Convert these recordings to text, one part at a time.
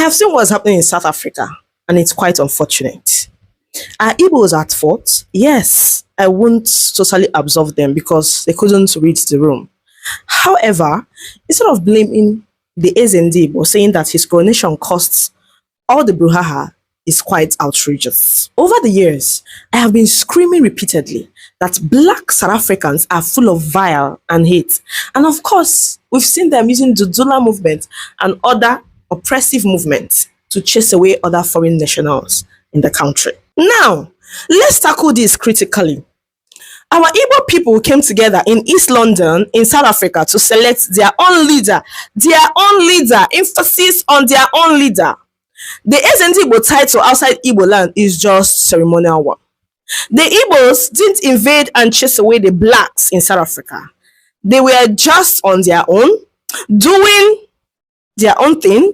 have seen what's happening in South Africa, and it's quite unfortunate. Are Igbos at fault? Yes, I won't totally absolve them because they couldn't read the room. However, instead of blaming the SND or saying that his coronation costs all the brouhaha is quite outrageous. Over the years, I have been screaming repeatedly that black South Africans are full of vile and hate. And of course, we've seen them using the Dudula movement and other oppressive movements to chase away other foreign nationals in the country. Now, let's tackle this critically. Our Igbo people came together in East London in South Africa to select their own leader. Emphasis on their own leader. The SND Igbo title outside Igbo land is just ceremonial one. The Igbos didn't invade and chase away the blacks in South Africa. They were just on their own, doing their own thing,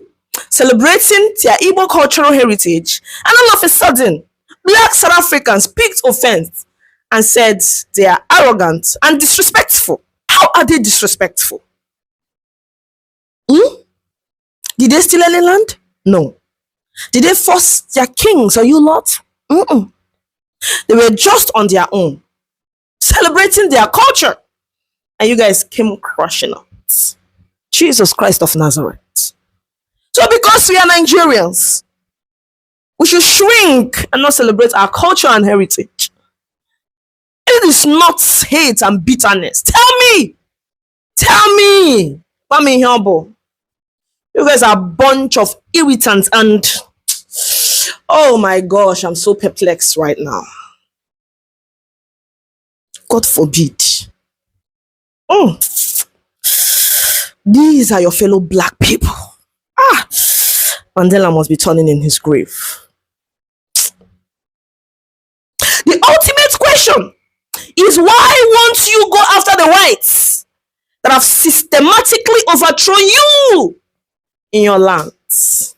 celebrating their Igbo cultural heritage, and all of a sudden, black South Africans picked offense and said they are arrogant and disrespectful. How are they disrespectful? Did they steal any land? No. Did they force their kings or you lot? They were just on their own, celebrating their culture. And you guys came crushing it. Jesus Christ of Nazareth. So because we are Nigerians, we should shrink and not celebrate our culture and heritage. It is not hate and bitterness. Tell me, Mami Humble. You guys are a bunch of irritants and oh my gosh, I'm so perplexed right now. God forbid. These are your fellow black people. Mandela must be turning in his grave. The ultimate question is, why won't you go after the whites that have systematically overthrown you in your lands?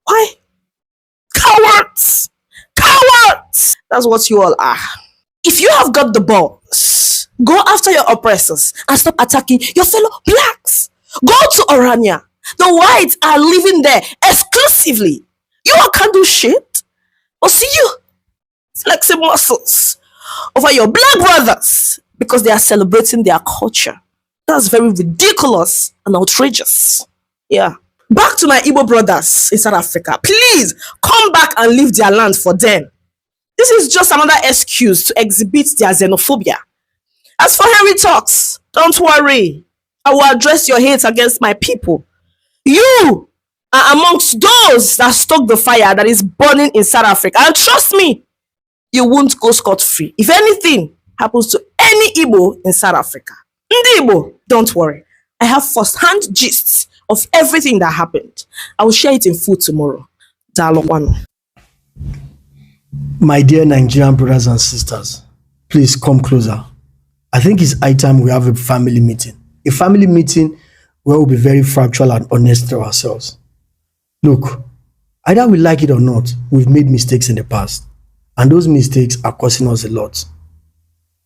Why? Cowards! That's what you all are. If you have got the balls, go after your oppressors and stop attacking your fellow blacks. Go to Orania. The whites are living there exclusively. You all can't do shit. Or see you flexing muscles over your black brothers because they are celebrating their culture. That's very ridiculous and outrageous. Yeah. Back to my Igbo brothers in South Africa. Please come back and leave their land for them. This is just another excuse to exhibit their xenophobia. As for Henry talks, don't worry. I will address your hate against my people. You are amongst those that stoked the fire that is burning in South Africa. And trust me, you won't go scot-free if anything happens to any Igbo in South Africa. Ndi Igbo, don't worry. I have first-hand gists of everything that happened. I will share it in full tomorrow. Dalawano. My dear Nigerian brothers and sisters, please come closer. I think it's high time we have a family meeting. A family meeting where we'll be very factual and honest to ourselves. Look, either we like it or not, we've made mistakes in the past. And those mistakes are costing us a lot.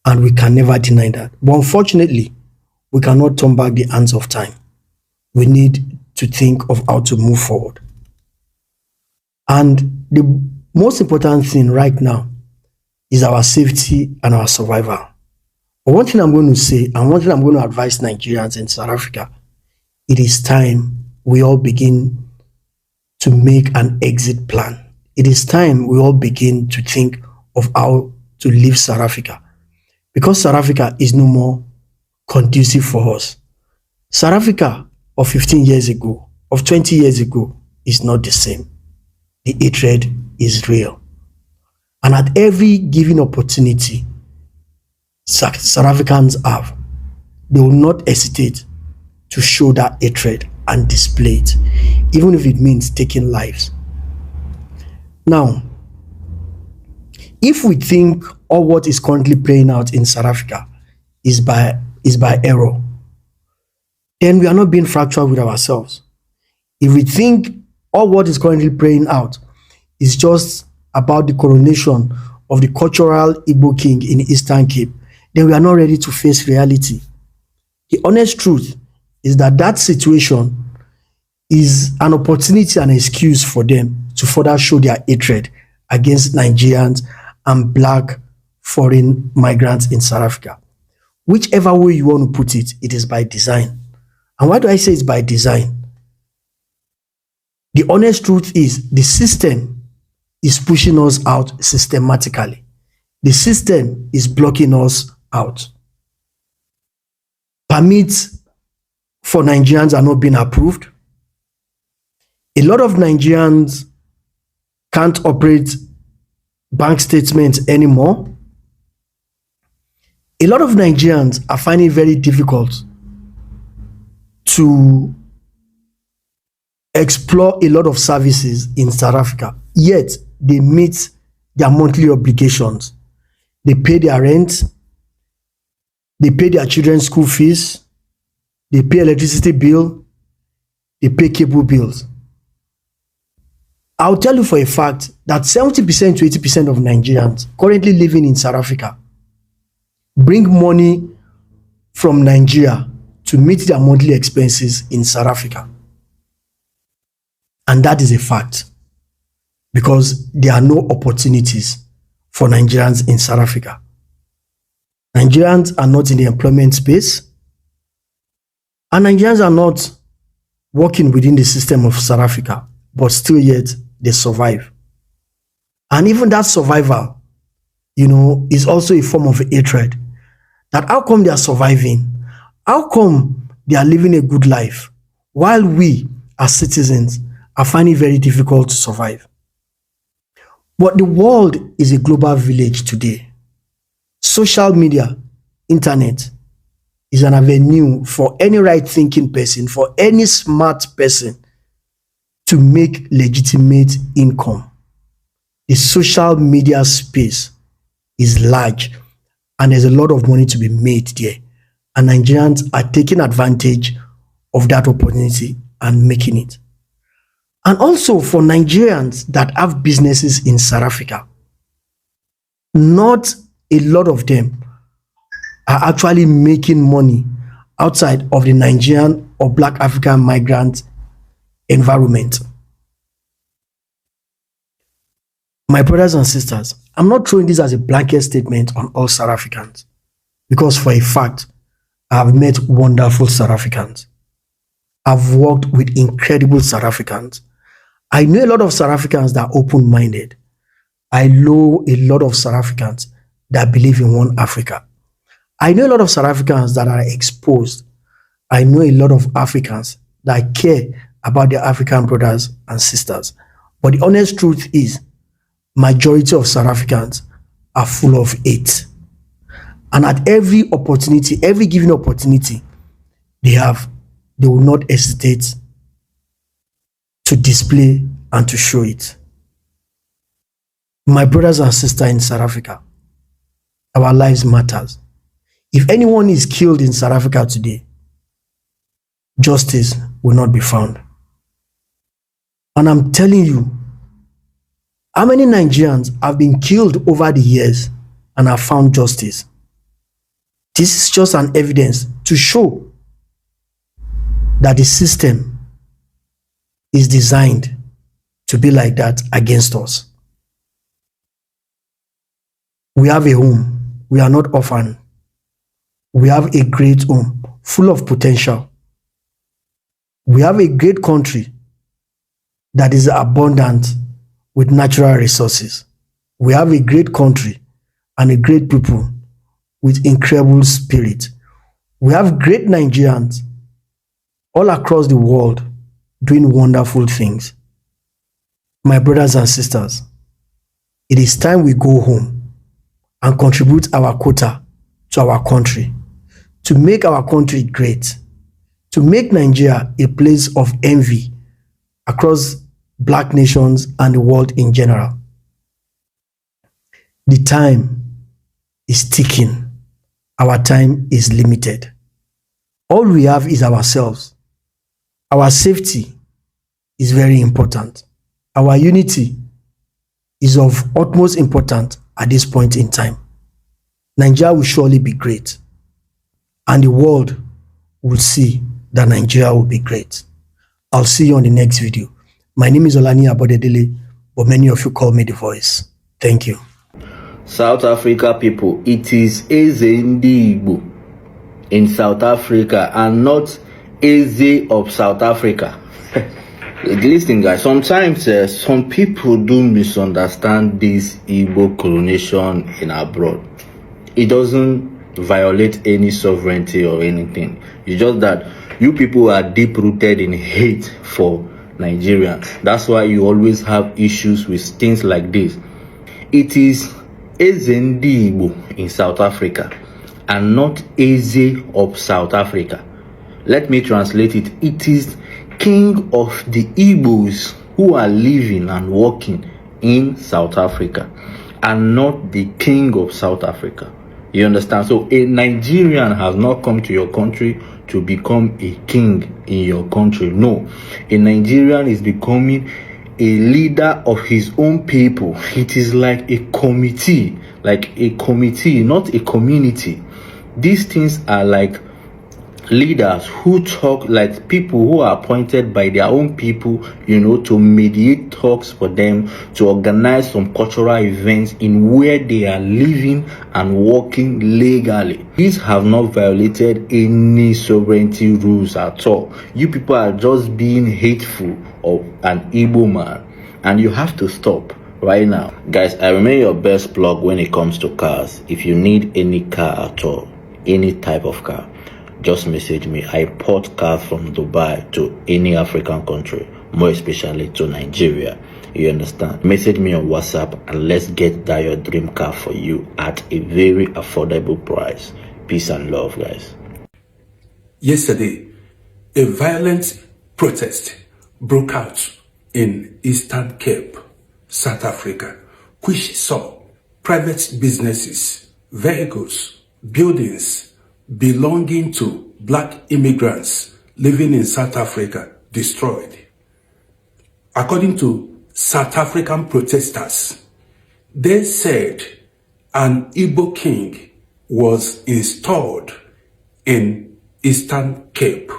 And we can never deny that. But unfortunately, we cannot turn back the hands of time. We need to think of how to move forward. And the most important thing right now is our safety and our survival. But one thing I'm going to say, and one thing I'm going to advise Nigerians in South Africa, it is time we all begin to make an exit plan. It is time we all begin to think of how to leave South Africa. Because South Africa is no more conducive for us. South Africa of 15 years ago, of 20 years ago, is not the same. The hatred is real. And at every given opportunity South Africans have, they will not hesitate to show that hatred and display it, even if it means taking lives. Now, if we think all what is currently playing out in South Africa is by error, then we are not being factual with ourselves. If we think all what is currently playing out is just about the coronation of the cultural Igbo king in Eastern Cape, then we are not ready to face reality. The honest truth is that that situation is an opportunity and excuse for them to further show their hatred against Nigerians and black foreign migrants in South Africa. Whichever way you want to put it, it is by design. And why do I say it's by design? The honest truth is the system is pushing us out systematically. The system is blocking us out. Permits for Nigerians are not being approved. A lot of Nigerians can't operate bank statements anymore. A lot of Nigerians are finding it very difficult to explore a lot of services in South Africa, yet they meet their monthly obligations. They pay their rent, they pay their children's school fees, they pay electricity bill, they pay cable bills. I'll tell you for a fact that 70% to 80% of Nigerians currently living in South Africa bring money from Nigeria to meet their monthly expenses in South Africa. And that is a fact, because there are no opportunities for Nigerians in South Africa. Nigerians are not in the employment space, and Nigerians are not working within the system of South Africa, but still yet they survive. And even that survival, is also a form of hatred. That how come they are surviving? How come they are living a good life while we as citizens are finding it very difficult to survive? But the world is a global village today. Social media, internet is an avenue for any right-thinking person, for any smart person to make legitimate income. The social media space is large and there's a lot of money to be made there. And Nigerians are taking advantage of that opportunity and making it. And also for Nigerians that have businesses in South Africa, not a lot of them are actually making money outside of the Nigerian or Black African migrant environment. My brothers and sisters, I'm not throwing this as a blanket statement on all South Africans, because for a fact, I've met wonderful South Africans. I've worked with incredible South Africans. I know a lot of South Africans that are open-minded. I know a lot of South Africans that believe in one Africa. I know a lot of South Africans that are exposed. I know a lot of Africans that care about their African brothers and sisters. But the honest truth is, majority of South Africans are full of hate. And at every opportunity, every given opportunity they have, they will not hesitate to display and to show it. My brothers and sisters in South Africa, our lives matters. If anyone is killed in South Africa today, justice will not be found. And I'm telling you, how many Nigerians have been killed over the years and have found justice? This is just an evidence to show that the system is designed to be like that against us. We have a home. We are not orphaned. We have a great home full of potential. We have a great country that is abundant with natural resources. We have a great country and a great people with incredible spirit. We have great Nigerians all across the world doing wonderful things. My brothers and sisters, it is time we go home and contribute our quota to our country, to make our country great, to make Nigeria a place of envy across Black nations and the world in general. The time is ticking. Our time is limited. All we have is ourselves. Our safety is very important. Our unity is of utmost importance at this point in time. Nigeria will surely be great, and the world will see that Nigeria will be great. I'll see you on the next video. My name is Olani Abodedele, but many of you call me The Voice. Thank you. South Africa people, it is Eze Ndi Igbo in South Africa and not Eze of South Africa. Listen guys, sometimes some people do misunderstand this Igbo coronation in abroad. It doesn't violate any sovereignty or anything. It's just that you people are deep rooted in hate for Nigerians. That's why you always have issues with things like this. It is Eze Ndi Igbo in South Africa and not Eze of South Africa. Let me translate it. It is King of the Igbos who are living and working in South Africa and not the King of South Africa. You understand? So a Nigerian has not come to your country to become a king in your country. No, a Nigerian is becoming a leader of his own people. It is like a committee, not a community. These things are like leaders who talk, like people who are appointed by their own people, to mediate talks for them, to organize some cultural events in where they are living and working legally. These have not violated any sovereignty rules at all. You people are just being hateful of an Igbo man, and you have to stop right now. Guys, I remain your best plug when it comes to cars. If you need any car at all, any type of car, just message me. I import cars from Dubai to any African country, more especially to Nigeria. You understand? Message me on WhatsApp and let's get that your dream car for you at a very affordable price. Peace and love, guys. Yesterday, a violent protest broke out in Eastern Cape, South Africa, which saw private businesses, vehicles, buildings belonging to black immigrants living in South Africa destroyed. According to South African protesters, they said an Igbo king was installed in Eastern Cape,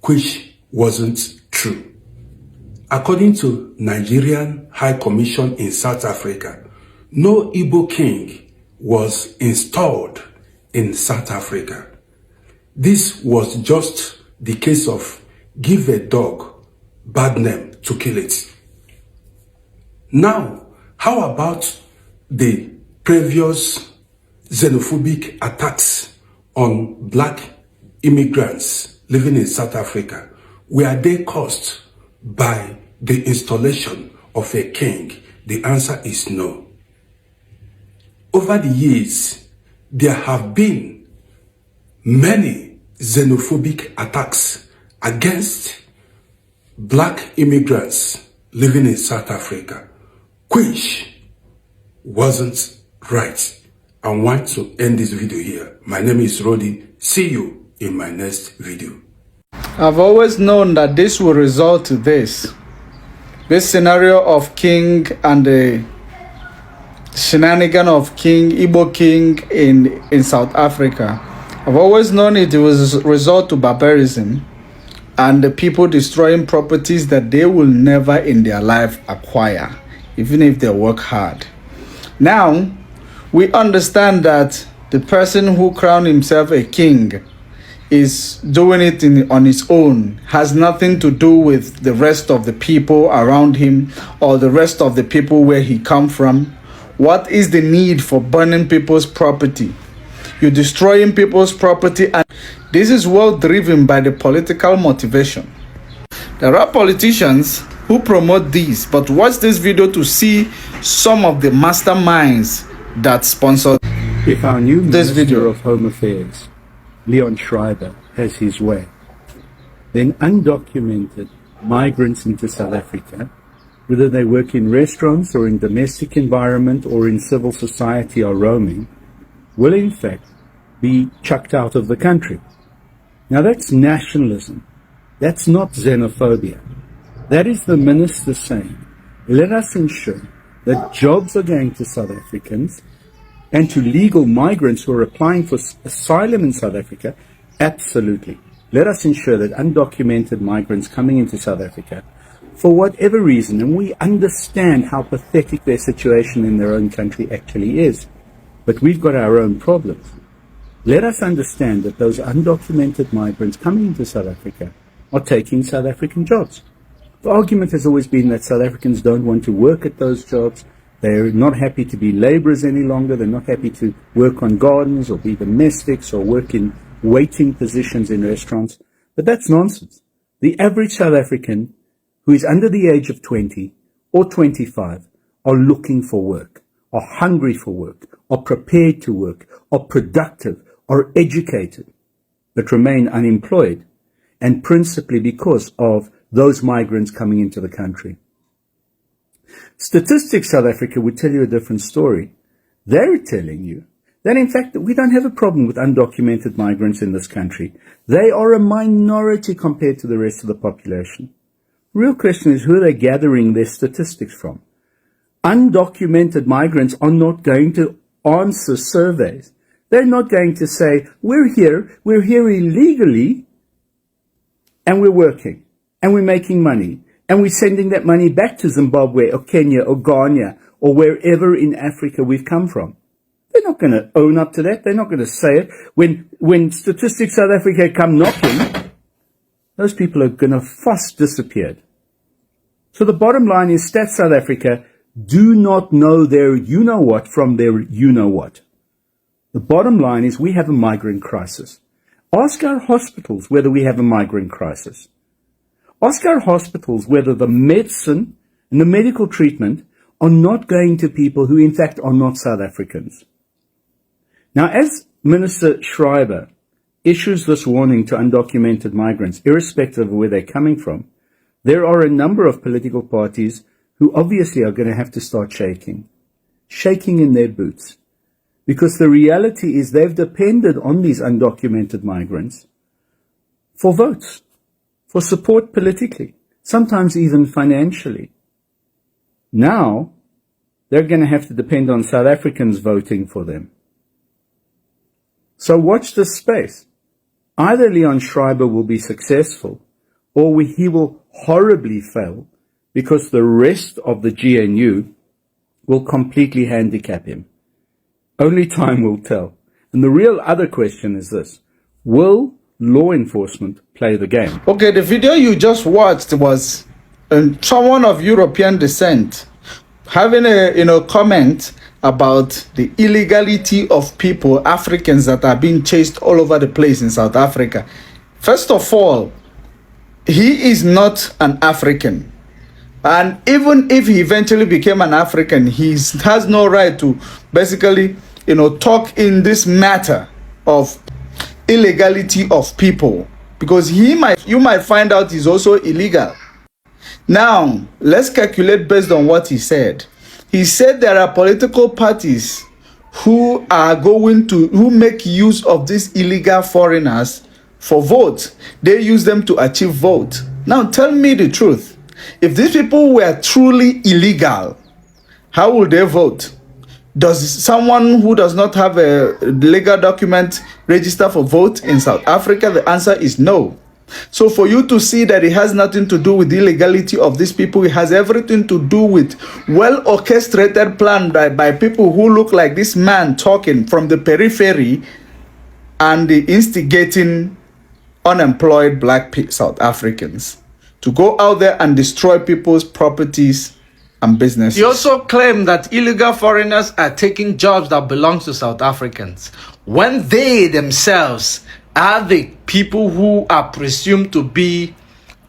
which wasn't true. According to Nigerian High Commission in South Africa, no Igbo king was installed in South Africa. This was just the case of give a dog bad name to kill it. Now, how about the previous xenophobic attacks on black immigrants living in South Africa? Were they caused by the installation of a king? The answer is no. Over the years, there have been many xenophobic attacks against black immigrants living in South Africa, which wasn't right. I want to end this video here. My name is Roddy. See you in my next video. I've always known that this will result to this scenario of king and the shenanigan of Igbo king in South Africa. I've always known it was a result to barbarism and the people destroying properties that they will never in their life acquire, even if they work hard. Now, we understand that the person who crowned himself a king is doing it on his own, has nothing to do with the rest of the people around him or the rest of the people where he come from. What is the need for burning people's property? You're destroying people's property, and this is well driven by the political motivation. There are politicians who promote this, but watch this video to see some of the masterminds that sponsor If our new this Minister video of Home Affairs, Leon Schreiber, has his way, then undocumented migrants into South Africa, whether they work in restaurants or in domestic environment or in civil society or roaming, will in fact be chucked out of the country. Now that's nationalism. That's not xenophobia. That is the minister saying, let us ensure that jobs are going to South Africans and to legal migrants who are applying for asylum in South Africa. Absolutely. let us ensure that undocumented migrants coming into South Africa, for whatever reason, and we understand how pathetic their situation in their own country actually is, but we've got our own problems. Let us understand that those undocumented migrants coming into South Africa are taking South African jobs. The argument has always been that South Africans don't want to work at those jobs. They're not happy to be laborers any longer. They're not happy to work on gardens or be domestics or work in waiting positions in restaurants. But that's nonsense. The average South African who is under the age of 20 or 25 are looking for work, are hungry for work, are prepared to work, are productive, are educated, but remain unemployed, and principally because of those migrants coming into the country. Statistics South Africa would tell you a different story. They're telling you that, in fact, we don't have a problem with undocumented migrants in this country. They are a minority compared to the rest of the population. The real question is, who are they gathering their statistics from? Undocumented migrants are not going to answer surveys. They're not going to say, we're here illegally, and we're working, and we're making money, and we're sending that money back to Zimbabwe or Kenya or Ghana or wherever in Africa we've come from. They're not going to own up to that. They're not going to say it. When Statistics South Africa come knocking, those people are going to fast disappeared. So the bottom line is Stats South Africa do not know their you-know-what from their you-know-what. The bottom line is we have a migrant crisis. Ask our hospitals whether we have a migrant crisis. Ask our hospitals whether the medicine and the medical treatment are not going to people who in fact are not South Africans. Now, as Minister Schreiber issues this warning to undocumented migrants, irrespective of where they're coming from, there are a number of political parties who obviously are going to have to start shaking in their boots. Because the reality is they've depended on these undocumented migrants for votes, for support politically, sometimes even financially. Now, they're going to have to depend on South Africans voting for them. So watch this space. Either Leon Schreiber will be successful, or he will horribly fail, because the rest of the GNU will completely handicap him. Only time will tell. And the real other question is this: will law enforcement play the game? Okay, the video you just watched was someone of European descent having a comment about the illegality of people, Africans that are being chased all over the place in South Africa. First of all, he is not an African. And even if he eventually became an African, he has no right to basically, talk in this matter of illegality of people, because you might find out he's also illegal. Now, let's calculate based on what he said. He said there are political parties who make use of these illegal foreigners for vote. They use them to achieve vote. Now, tell me the truth. If these people were truly illegal, how would they vote? Does someone who does not have a legal document register for vote in South Africa? The answer is no. So for you to see that it has nothing to do with the illegality of these people, it has everything to do with well-orchestrated plan by people who look like this man talking from the periphery and instigating unemployed black South Africans to go out there and destroy people's properties and businesses. He also claimed that illegal foreigners are taking jobs that belong to South Africans, when they themselves are the people who are presumed to be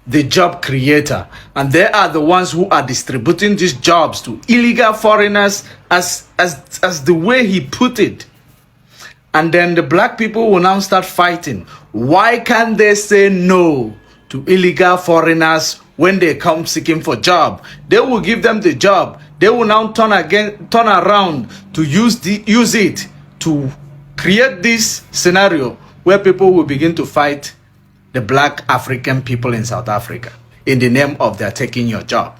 the job creator, and they are the ones who are distributing these jobs to illegal foreigners as the way he put it. And then the black people will now start fighting. Why can't they say no to illegal foreigners when they come seeking for job? They will give them the job. They will now turn around to use it to create this scenario where people will begin to fight the black African people in South Africa in the name of they're taking your job.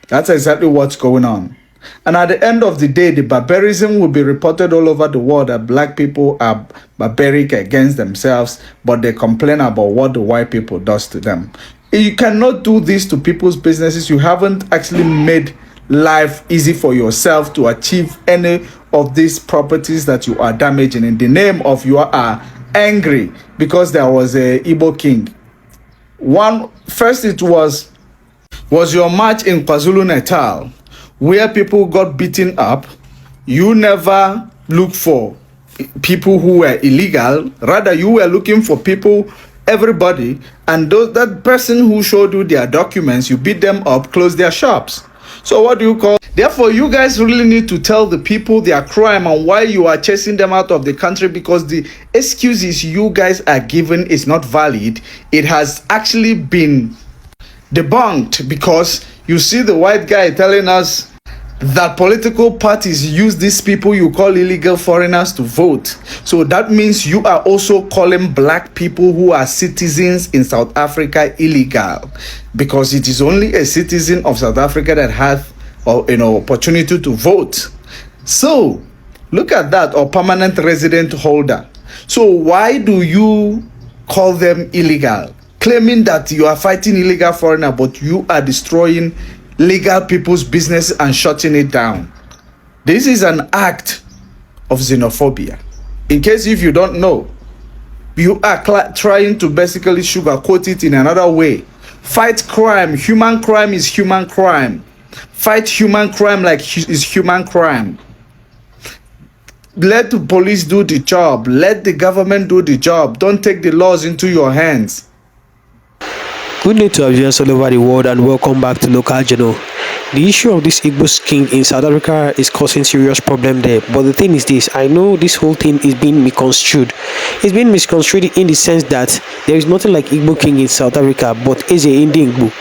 That's exactly what's going on. And at the end of the day, the barbarism will be reported all over the world that black people are barbaric against themselves, but they complain about what the white people does to them. You cannot do this to people's businesses. You haven't actually made life easy for yourself to achieve any of these properties that you are damaging in the name of you are angry because there was a Igbo king. First it was your march in KwaZulu-Natal where people got beaten up. You never look for people who were illegal. Rather, you were looking for people, everybody, and that person who showed you their documents, you beat them up, close their shops. So what do you call? Therefore, you guys really need to tell the people their crime and why you are chasing them out of the country, because the excuses you guys are given is not valid. It has actually been debunked, because you see the white guy telling us that political parties use these people you call illegal foreigners to vote. So that means you are also calling black people who are citizens in South Africa illegal, because it is only a citizen of South Africa that has opportunity to vote. So look at that, or permanent resident holder. So why do you call them illegal, claiming that you are fighting illegal foreigner, but you are destroying legal people's business and shutting it down? This is an act of xenophobia. In case if you don't know, you are trying to basically sugarcoat it in another way. Fight crime. Human crime is human crime. Fight human crime like is human crime. Let the police do the job. Let the government do the job. Don't take the laws into your hands. Good day to our viewers all over the world, and welcome back to Local Journal. The issue of this Igbo king in South Africa is causing serious problem there. But the thing is this, I know this whole thing is being misconstrued. It's being misconstrued in the sense that there is nothing like Igbo king in South Africa, but is a Indian Igbo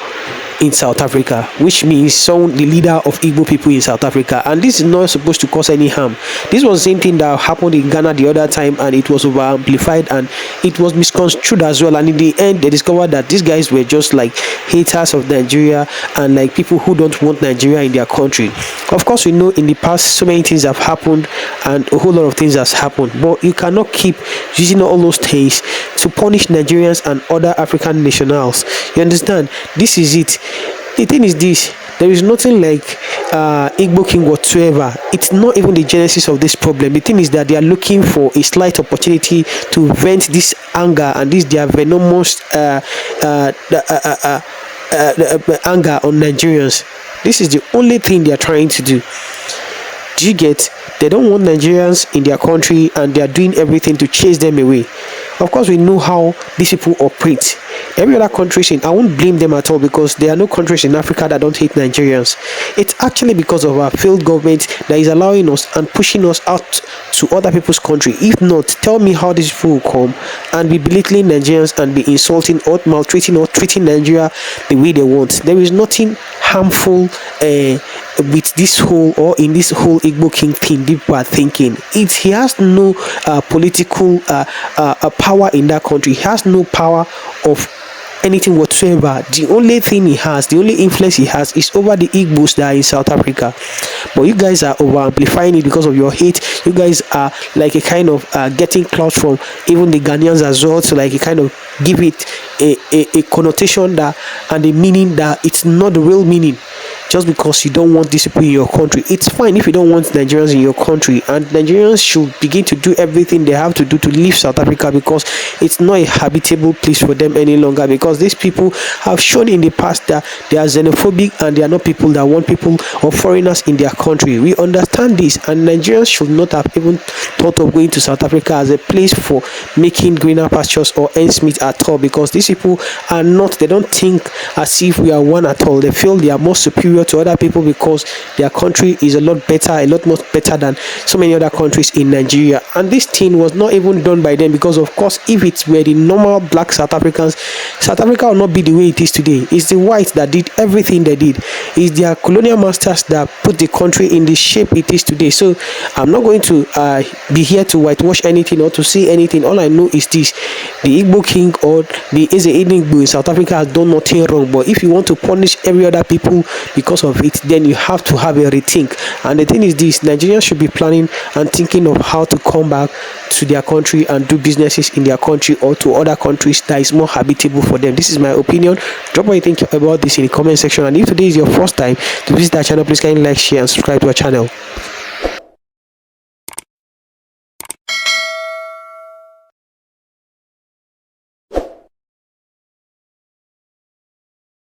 in South Africa, which means the leader of Igbo people in South Africa. And this is not supposed to cause any harm. This was the same thing that happened in Ghana the other time, and it was over amplified and it was misconstrued as well. And in the end, they discovered that these guys were just like haters of Nigeria and like people who don't want Nigeria in their country. Of course, we know in the past so many things have happened and a whole lot of things has happened, but you cannot keep using all those things to punish Nigerians and other African nationals. You understand? This is it. The thing is this, there is nothing like Igbo king whatsoever. It's not even the genesis of this problem. The thing is that they are looking for a slight opportunity to vent this anger and this their venomous anger on Nigerians. This is the only thing they are trying to do. Do you get? They don't want Nigerians in their country and they are doing everything to chase them away. Of course, we know how these people operate. Every other country, I won't blame them at all, because there are no countries in Africa that don't hate Nigerians. It's actually because of our failed government that is allowing us and pushing us out to other people's country. If not, tell me how these people will come and be belittling Nigerians and be insulting or maltreating or treating Nigeria the way they want. There is nothing harmful with this whole or in this whole Igbo king thing. People are thinking he has no political power in that country. He has no power of anything whatsoever. The only thing he has, the only influence he has, is over the Igbos that are in South Africa. But you guys are over amplifying it because of your hate. You guys are like a kind of getting clout from even the Ghanaians as well, so like a kind of give it a connotation that and a meaning that it's not the real meaning. Just because you don't want these people in your country. It's fine if you don't want Nigerians in your country, and Nigerians should begin to do everything they have to do to leave South Africa, because it's not a habitable place for them any longer, because these people have shown in the past that they are xenophobic and they are not people that want people or foreigners in their country. We understand this, and Nigerians should not have even thought of going to South Africa as a place for making greener pastures or ends meet at all, because these people are not, they don't think as if we are one at all. They feel they are more superior to other people because their country is a lot better, a lot more better than so many other countries in Nigeria. And this thing was not even done by them, because of course if it were the normal black South Africans, South Africa will not be the way it is today. It's the whites that did everything they did. It's their colonial masters that put the country in the shape it is today. So I'm not going to be here to whitewash anything or to say anything. All I know is this: the Igbo king or the Eze Igbo in South Africa has done nothing wrong. But if you want to punish every other people because of it, then you have to have a rethink. And the thing is this: Nigerians should be planning and thinking of how to come back to their country and do businesses in their country or to other countries that is more habitable for them. This is my opinion. Drop what you think about this in the comment section. And if today is your first time to visit our channel, please kindly like, share, and subscribe to our channel.